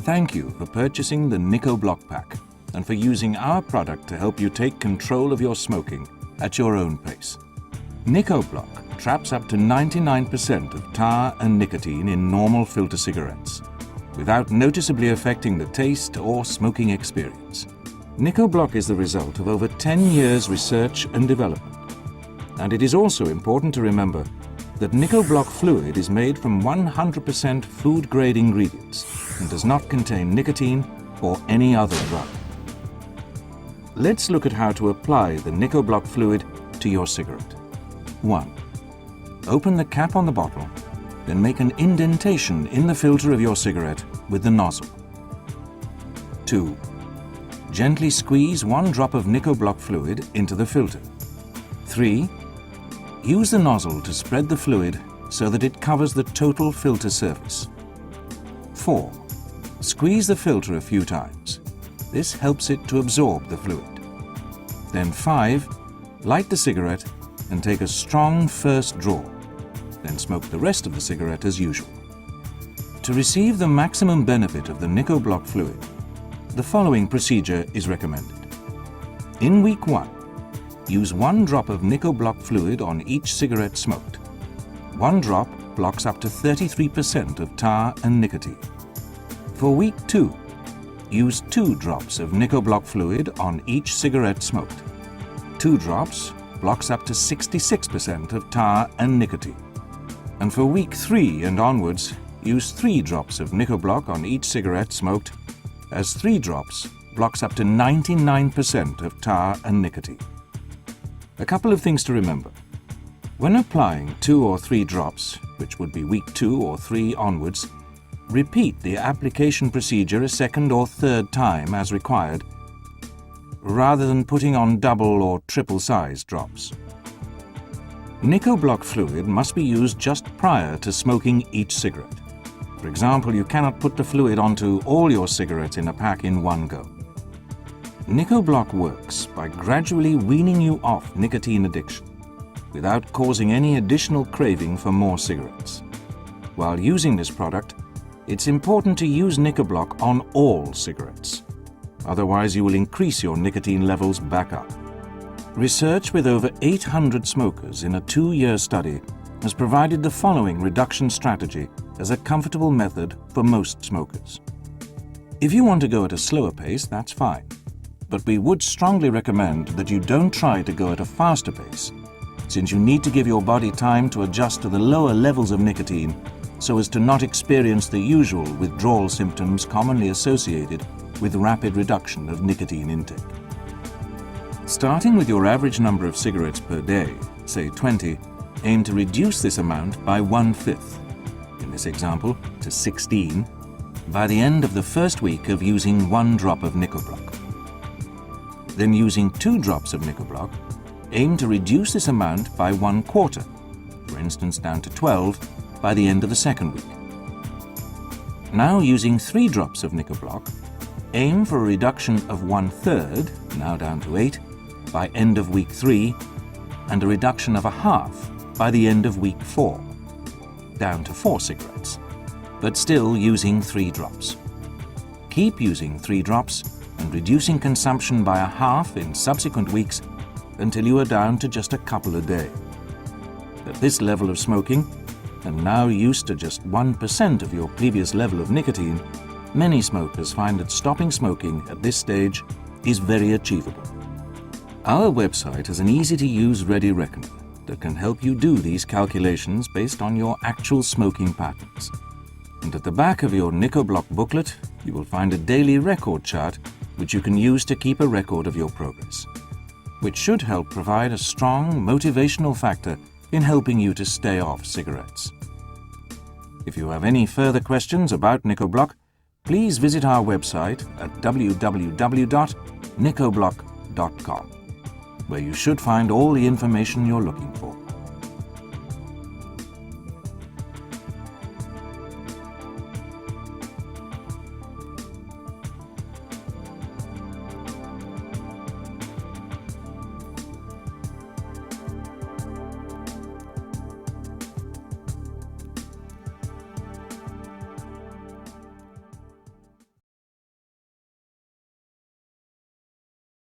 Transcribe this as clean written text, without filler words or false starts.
thank you for purchasing the NicoBloc pack and for using our product to help you take control of your smoking at your own pace. NicoBloc traps up to 99% of tar and nicotine in normal filter cigarettes, without noticeably affecting the taste or smoking experience. NicoBloc is the result of over 10 years research and development. And it is also important to remember that NicoBloc fluid is made from 100% food-grade ingredients and does not contain nicotine or any other drug. Let's look at how to apply the NicoBloc fluid to your cigarette. 1. Open the cap on the bottle, then make an indentation in the filter of your cigarette with the nozzle. 2. Gently squeeze 1 drop of NicoBloc fluid into the filter. 3. Use the nozzle to spread the fluid so that it covers the total filter surface. 4. Squeeze the filter a few times. This helps it to absorb the fluid. Then 5. Light the cigarette and take a strong first draw. Then smoke the rest of the cigarette as usual. To receive the maximum benefit of the NicoBloc fluid, the following procedure is recommended. In week 1, use 1 drop of NicoBloc fluid on each cigarette smoked. 1 drop blocks up to 33% of tar and nicotine. For week 2, use 2 drops of NicoBloc fluid on each cigarette smoked. 2 drops blocks up to 66% of tar and nicotine. And for week 3 and onwards, use 3 drops of NicoBloc on each cigarette smoked, as 3 drops blocks up to 99% of tar and nicotine. A couple of things to remember. When applying 2 or 3 drops, which would be week 2 or 3 onwards, repeat the application procedure a second or third time as required, rather than putting on double or triple size drops. NicoBloc fluid must be used just prior to smoking each cigarette. For example, you cannot put the fluid onto all your cigarettes in a pack in one go. NicoBloc works by gradually weaning you off nicotine addiction without causing any additional craving for more cigarettes. While using this product, it's important to use NicoBloc on all cigarettes. Otherwise, you will increase your nicotine levels back up. Research with over 800 smokers in a 2-year study has provided the following reduction strategy as a comfortable method for most smokers. If you want to go at a slower pace, that's fine. But we would strongly recommend that you don't try to go at a faster pace, since you need to give your body time to adjust to the lower levels of nicotine so as to not experience the usual withdrawal symptoms commonly associated with rapid reduction of nicotine intake. Starting with your average number of cigarettes per day, say 20, aim to reduce this amount by 1/5, in this example to 16, by the end of the first week of using 1 drop of NicoBloc. Then using 2 drops of NicoBloc, aim to reduce this amount by 1/4, for instance down to 12, by the end of the second week. Now using 3 drops of NicoBloc, aim for a reduction of 1/3, now down to 8, by end of week 3, and a reduction of 1/2 by the end of week 4, down to 4 cigarettes, but still using 3 drops. Keep using 3 drops and reducing consumption by 1/2 in subsequent weeks until you are down to just a couple a day. At this level of smoking, and now used to just 1% of your previous level of nicotine, many smokers find that stopping smoking at this stage is very achievable. Our website has an easy-to-use ready reckoner that can help you do these calculations based on your actual smoking patterns. And at the back of your NicoBloc booklet, you will find a daily record chart which you can use to keep a record of your progress, which should help provide a strong motivational factor in helping you to stay off cigarettes. If you have any further questions about NicoBloc, please visit our website at www.nicobloc.com, where you should find all the information you're looking for.